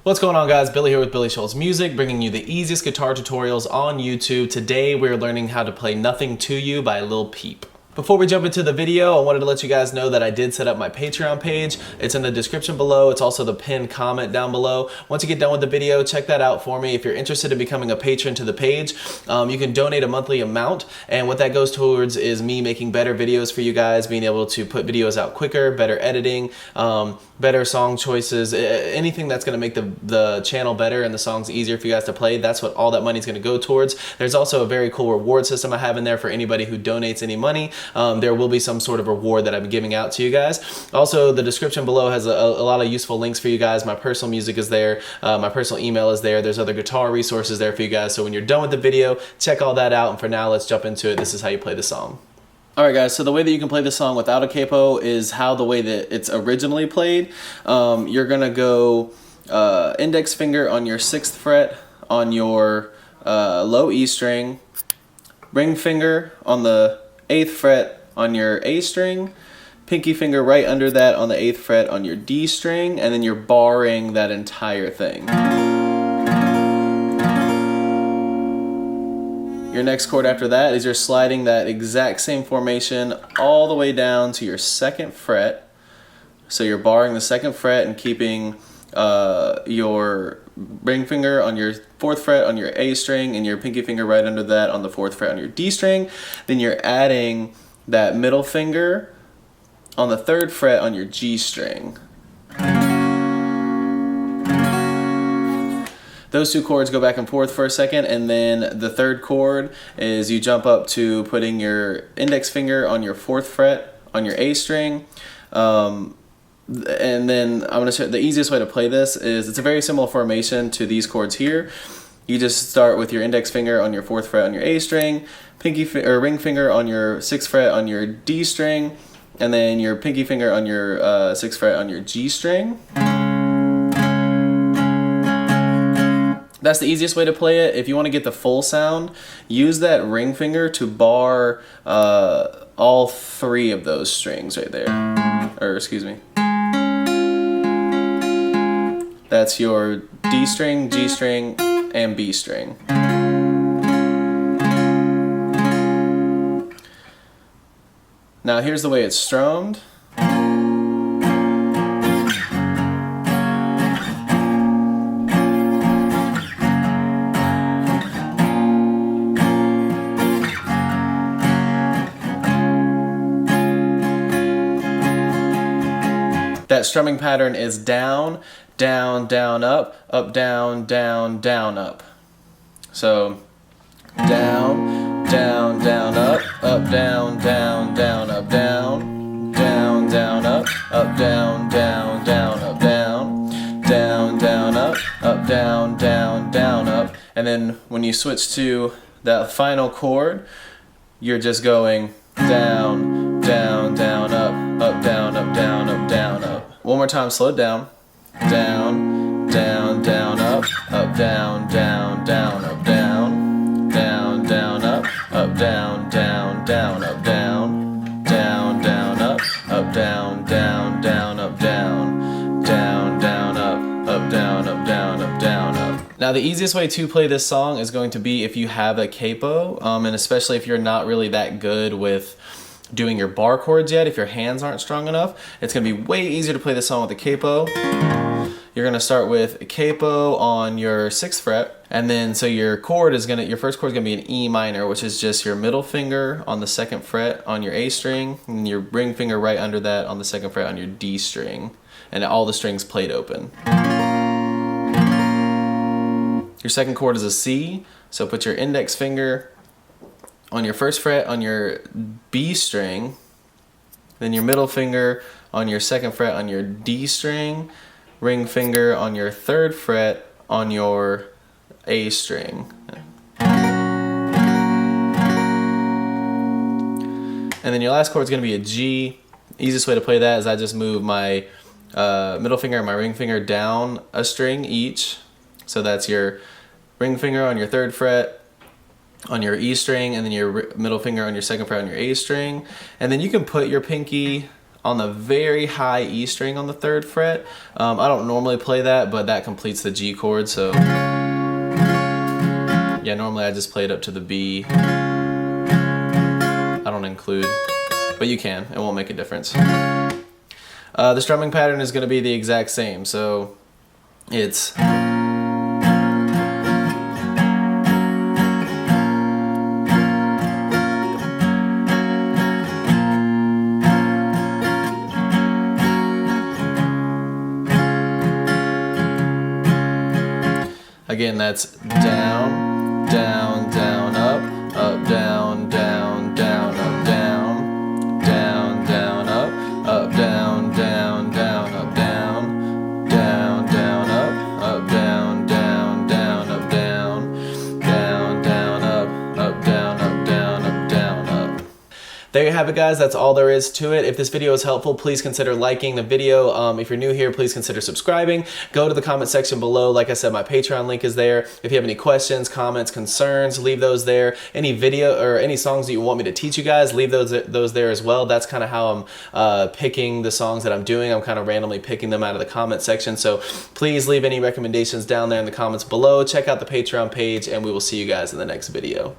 What's going on, guys? Billy here with Billy Schultz Music, bringing you the easiest guitar tutorials on YouTube. Today we're learning how to play Nothing to You by Lil Peep. Before we jump into the video, I wanted to let you guys know that I did set up my Patreon page. It's in the description below. It's also the pinned comment down below. Once you get done with the video, check that out for me. If you're interested in becoming a patron to the page, you can donate a monthly amount, and what that goes towards is me making better videos for you guys, being able to put videos out quicker, better editing, better song choices, anything that's going to make the channel better and the songs easier for you guys to play. That's what all that money is going to go towards. There's also a very cool reward system I have in there for anybody who donates any money. There will be some sort of reward that I'm giving out to you guys. Also, the description below has a lot of useful links for you guys. My personal music is there. My personal email is there. There's other guitar resources there for you guys. So when you're done with the video, check all that out. And for now, let's jump into it. This is how you play the song. Alright guys, so the way that you can play this song without a capo is how the way that it's originally played. You're going to go index finger on your 6th fret on your low E string, ring finger on the 8th fret on your A string, pinky finger right under that on the 8th fret on your D string, and then you're barring that entire thing. Your next chord after that is you're sliding that exact same formation all the way down to your 2nd fret. So you're barring the 2nd fret and keeping your ring finger on your 4th fret on your A string and your pinky finger right under that on the 4th fret on your D string. Then you're adding that middle finger on the 3rd fret on your G string. Those two chords go back and forth for a second, and then the 3rd chord is you jump up to putting your index finger on your 4th fret on your A string. And then I'm going to show the easiest way to play this is it's a very similar formation to these chords here. You just start with your index finger on your 4th fret on your A string, ring finger on your 6th fret on your D string, and then your pinky finger on your 6th fret on your G string. That's the easiest way to play it. If you want to get the full sound, use that ring finger to bar all 3 of those strings right there. Or excuse me. That's your D string, G string, and B string. Now here's the way it's strummed. That strumming pattern is down, down, down, up, down, down, down, up. So down, down, down, up, down, down, down, up, down, down, down, up, down, down, down, up, down, down, down, up, down, down, down, up. And then when you switch to that final chord, you're just going down, down, down, up, down, up, down, up, down, up. One more time, slow it down. Down, down, down, up, down, down, down, up, down, down, down, up, down, down, down, up, down, down, down, up, down, down, down, up, down, down, down, up, down, up, down, up, down, up. Now the easiest way to play this song is going to be if you have a capo, and especially if you're not really that good with doing your bar chords yet, if your hands aren't strong enough, it's going to be way easier to play this song with a capo. You're going to start with a capo on your 6th fret, and then so your first chord is going to be an E minor, which is just your middle finger on the 2nd fret on your A string, and your ring finger right under that on the 2nd fret on your D string, and all the strings played open. Your 2nd chord is a C, so put your index finger on your 1st fret on your B string, then your middle finger on your 2nd fret on your D string, ring finger on your 3rd fret on your A string. And then your last chord is going to be a G. Easiest way to play that is I just move my middle finger and my ring finger down a string each. So that's your ring finger on your 3rd fret, on your E string, and then your middle finger on your 2nd fret on your A string. And then you can put your pinky on the very high E string on the 3rd fret. I don't normally play that, but that completes the G chord, so yeah, normally I just play it up to the B. I don't include, but you can, it won't make a difference. The strumming pattern is going to be the exact same, so it's again, that's down, down, down, up, down, down, down, up, down, down, down, up, down, down, down, up, down, down, down, up, down, down, down, up, down, down, down, up, down, down, up, down, up. There you have it, guys. That's all there is to it. If this video is helpful, please consider liking the video. If you're new here, please consider subscribing. Go to the comment section below. Like I said, my Patreon link is there. If you have any questions, comments, concerns, leave those there. Any video or any songs that you want me to teach you guys, leave those there as well. That's kind of how I'm picking the songs that I'm doing. I'm kind of randomly picking them out of the comment section. So please leave any recommendations down there in the comments below. Check out the Patreon page, and we will see you guys in the next video.